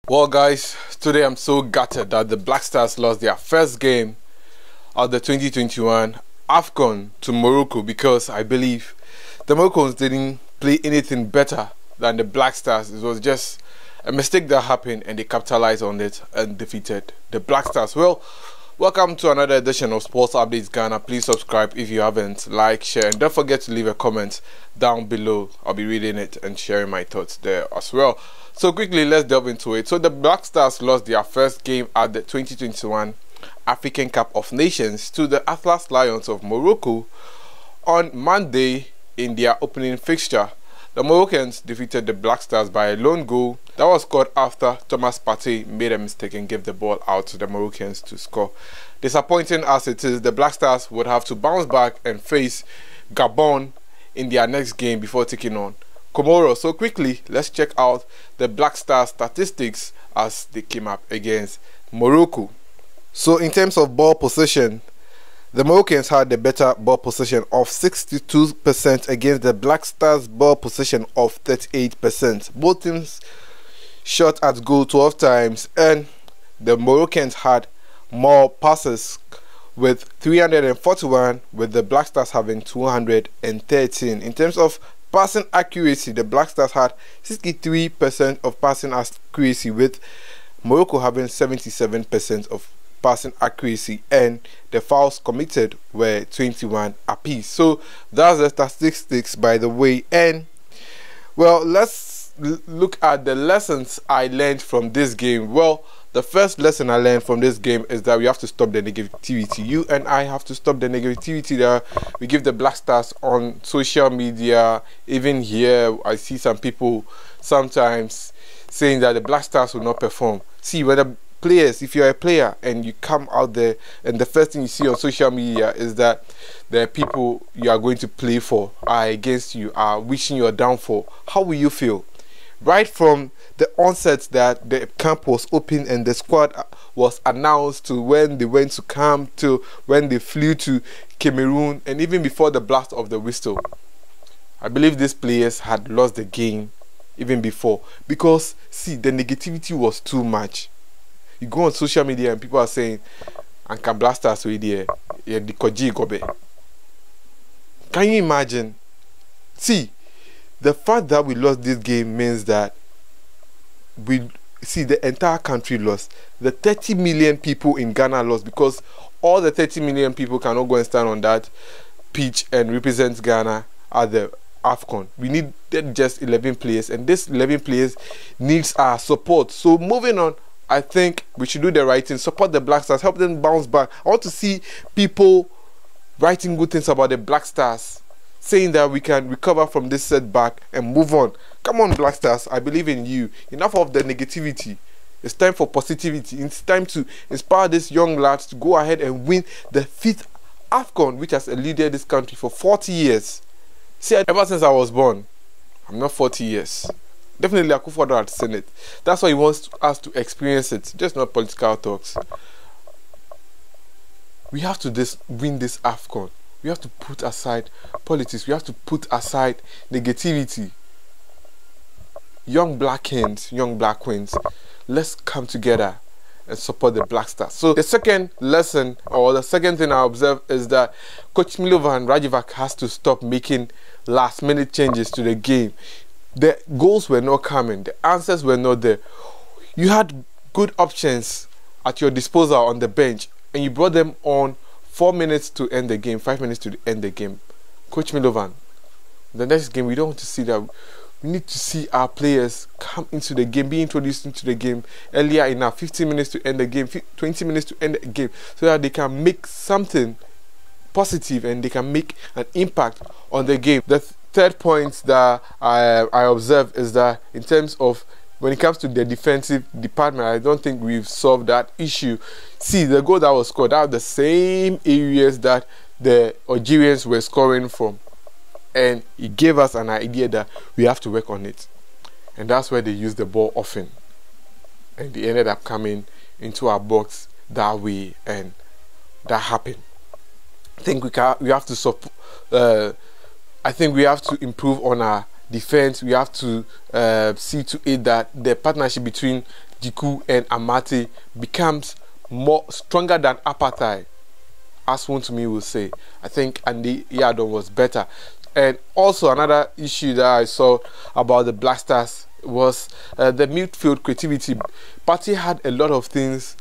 Well guys, today I'm so gutted that the Black Stars lost their first game of the 2021 AFCON to Morocco, because I believe the Moroccans didn't play anything better than the Black Stars. It was just a mistake that happened and they capitalized on it and defeated the Black Stars. Well, welcome to another edition of Sports Updates Ghana. Please subscribe if you haven't, like, share, and don't forget to leave a comment down below. I'll be reading it and sharing my thoughts there as well. So quickly, let's delve into it. So the Black Stars lost their first game at the 2021 African Cup of Nations to the Atlas Lions of Morocco on Monday in their opening fixture. The Moroccans defeated the Black Stars by a lone goal that was scored after Thomas Partey made a mistake and gave the ball out to the Moroccans to score. Disappointing as it is, the Black Stars would have to bounce back and face Gabon in their next game before taking on Comoros. So quickly, let's check out the Black Stars statistics as they came up against Morocco. So in terms of ball possession, the Moroccans had the better ball possession of 62% against the Black Stars ball possession of 38%. Both teams shot at goal 12 times, and the Moroccans had more passes with 341, with the Black Stars having 213. In terms of passing accuracy, the Black Stars had 63% of passing accuracy, with Morocco having 77% of passing accuracy, and the fouls committed were 21 apiece. So that's the statistics, by the way. And well, let's look at the lessons I learned from this game. Well, the first lesson I learned from this game is that we have to stop the negativity. You and I have to stop the negativity that we give the Black Stars on social media. Even here, I see some people sometimes saying that the Black Stars will not perform. See, when the players, if you're a player and you come out there and the first thing you see on social media is that the people you are going to play for are against you, are wishing your downfall, how will you feel? Right from the onset that the camp was open and the squad was announced, to when they went to camp, to when they flew to Cameroon, and even before the blast of the whistle, I believe these players had lost the game even before, because see, the negativity was too much. You go on social media and people are saying, "Anka Blasters we there, the Koji Gobe." Can you imagine? See, the fact that we lost this game means that we see the entire country lost. The 30 million people in Ghana lost, because all the 30 million people cannot go and stand on that pitch and represent Ghana at the AFCON. We need just 11 players, and this 11 players needs our support. So moving on, I think we should do the right thing, support the Black Stars, help them bounce back. I want to see people writing good things about the Black Stars, saying that we can recover from this setback and move on. Come on, Black Stars, I believe in you. Enough of the negativity. It's time for positivity. It's time to inspire these young lads to go ahead and win the 5th AFCON, which has eluded this country for 40 years. See, ever since I was born, I'm not 40 years. Definitely Akufo-Addo had seen it. That's why he wants us to experience it, just not political talks. We have to win this AFCON. We have to put aside politics. We have to put aside negativity. Young black hands, young black queens, let's come together and support the Black Stars. So the second lesson, or the second thing I observe, is that Coach Milovan Rajevac has to stop making last-minute changes to the game. The goals were not coming. The answers were not there. You had good options at your disposal on the bench, and you brought them on 4 minutes to end the game, 5 minutes to end the game. Coach Milovan, the next game, we don't want to see that. We need to see our players come into the game, be introduced into the game earlier enough, 15 minutes to end the game, 20 minutes to end the game, so that they can make something positive and they can make an impact on the game. The third point that I observe is that in terms of when it comes to the defensive department, I don't think we've solved that issue. See, the goal that was scored out of the same areas that the Algerians were scoring from, and it gave us an idea that we have to work on it. And that's where they used the ball often, and they ended up coming into our box that way, and that happened. I think we have to I think we have to improve on our defense. We have to see to it that the partnership between Jiku and Amate becomes more stronger than Apartheid, as one to me will say. I think Andy Yadon was better. And also another issue that I saw about the Black Stars was the midfield creativity. Partey had a lot of things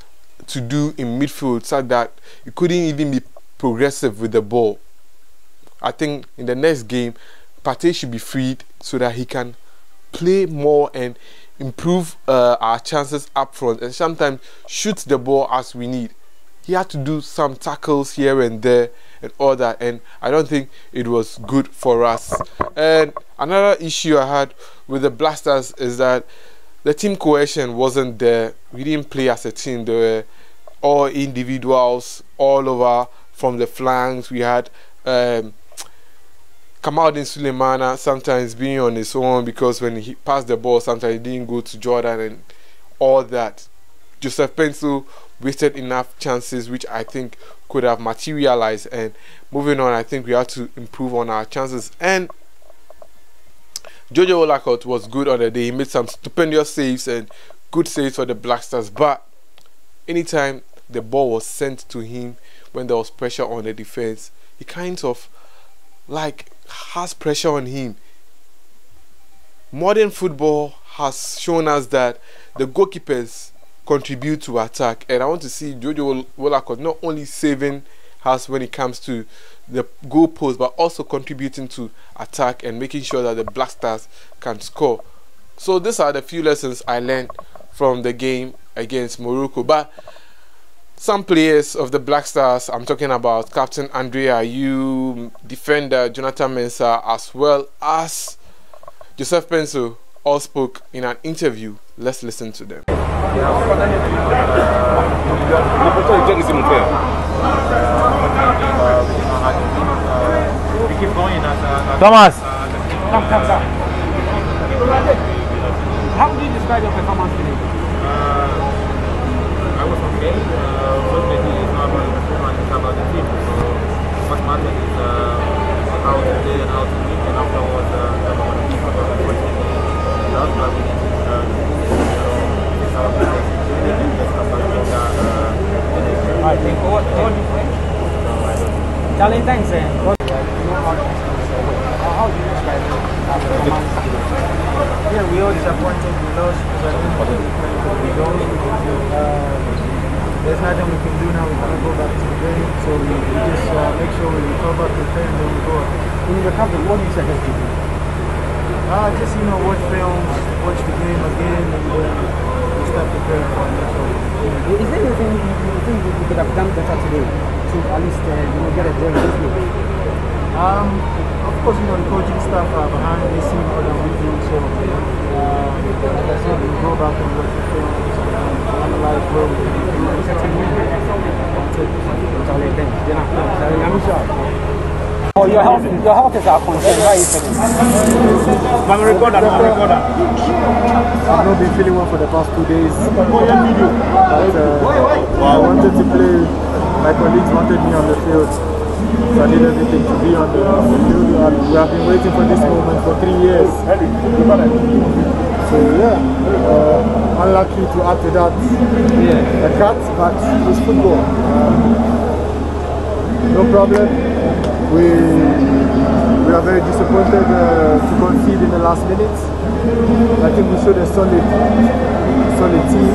to do in midfield such that he couldn't even be progressive with the ball. I think in the next game, Partey should be freed so that he can play more and improve our chances up front, and sometimes shoot the ball as we need. He had to do some tackles here and there and all that, and I don't think it was good for us. And another issue I had with the Black Stars is that the team cohesion wasn't there. We didn't play as a team. There were all individuals all over from the flanks. We had Kamaldeen Sulemana sometimes being on his own because when he passed the ball, sometimes he didn't go to Jordan and all that. Joseph Pencil wasted enough chances which I think could have materialized. And moving on, I think we have to improve on our chances. And Jojo Olakot was good on the day. He made some stupendous saves and good saves for the Black Stars, but anytime the ball was sent to him when there was pressure on the defense, he kind of like has pressure on him. Modern football has shown us that the goalkeepers contribute to attack, and I want to see Jojo Wolacott not only saving us when it comes to the goal post, but also contributing to attack and making sure that the Black Stars can score. So these are the few lessons I learned from the game against Morocco. But some players of the Black Stars, I'm talking about Captain Andrea Ayew, defender Jonathan Mensah, as well as Joseph Pencil, all spoke in an interview. Let's listen to them. Thomas! Come. How would you describe your performance today? I was okay. Ultimately, it's not about the performance, it's about the team. So what matters is how to play and how to win, and afterwards, I think what do you think? Darling, thanks. How do you describe it? Yeah, we all disappointed. We lost. We don't. There's nothing we can do now. We can't go back to the game. So we just make sure we recover, prepare, and then we go. When you recover, what do you suggest you do? Just watch films, watch the game again, and then we start preparing for the next one. Is there anything you think you could have done better today to at least get a draw in this game? Of course, the coaching staff are behind. They see more than we do. So like I said, we go back and watch the films and analyze where we can improve as a team. Oh, your health is our concern. Why are you feeling? I'm a recorder. I've not been feeling well for the past 2 days. But I wanted to play. My colleagues wanted me on the field. So I did everything to be on the field. We have been waiting for this moment for 3 years. So yeah, unlucky to add to that. A cut, but it's football. No problem. We are very disappointed to concede in the last minutes. I think we showed a solid team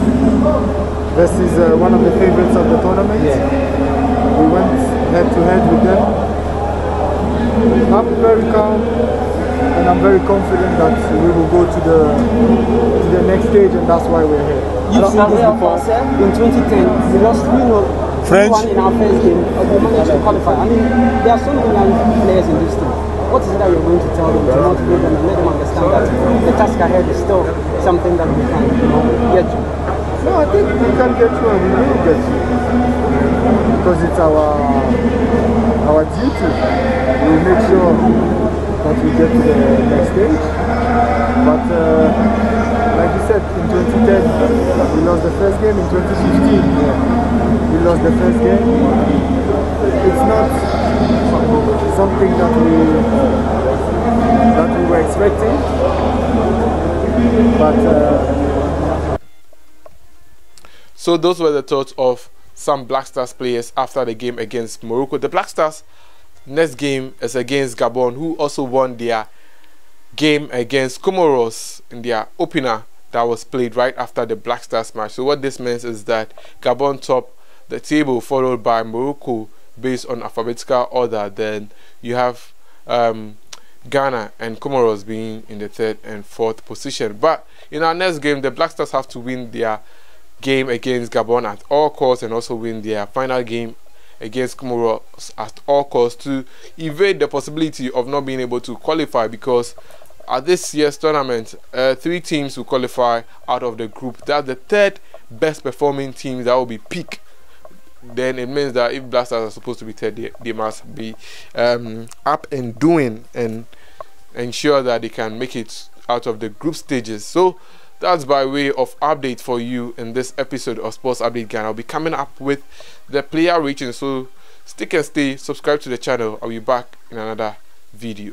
versus one of the favorites of the tournament. We went head to head with them. I'm very calm and I'm very confident that we will go to the next stage, and that's why we're here. You've seen this before. In 2010, we lost, French. in our first game. We managed to qualify. I mean, there are so many young players in this team. What is it that you're going to tell them to motivate them and let them understand that the task ahead is still something that we can get to? No, I think we can get to and we will get to. Because it's our duty. We will make sure that we get to the next stage. But like you said, in 2010 we lost the first game. In 2015 we lost the first game. It's not something that we were expecting, but So those were the thoughts of some Black Stars players after the game against Morocco. The Black Stars next game is against Gabon, who also won their game against Comoros in their opener that was played right after the Black Stars match. So what this means is that Gabon top the table, followed by Morocco based on alphabetical order. Then you have Ghana and Comoros being in the 3rd and 4th position. But in our next game, the Black Stars have to win their game against Gabon at all costs, and also win their final game against Comoros at all costs to evade the possibility of not being able to qualify, because at this year's tournament 3 teams will qualify out of the group. That's the 3rd best performing team that will be picked. Then it means that if Black Stars are supposed to be 3rd, they must be up and doing and ensure that they can make it out of the group stages. So that's by way of update for you in this episode of Sports Update Ghana. I'll be coming up with the player rating, so stick and stay, subscribe to the channel. I'll be back in another video.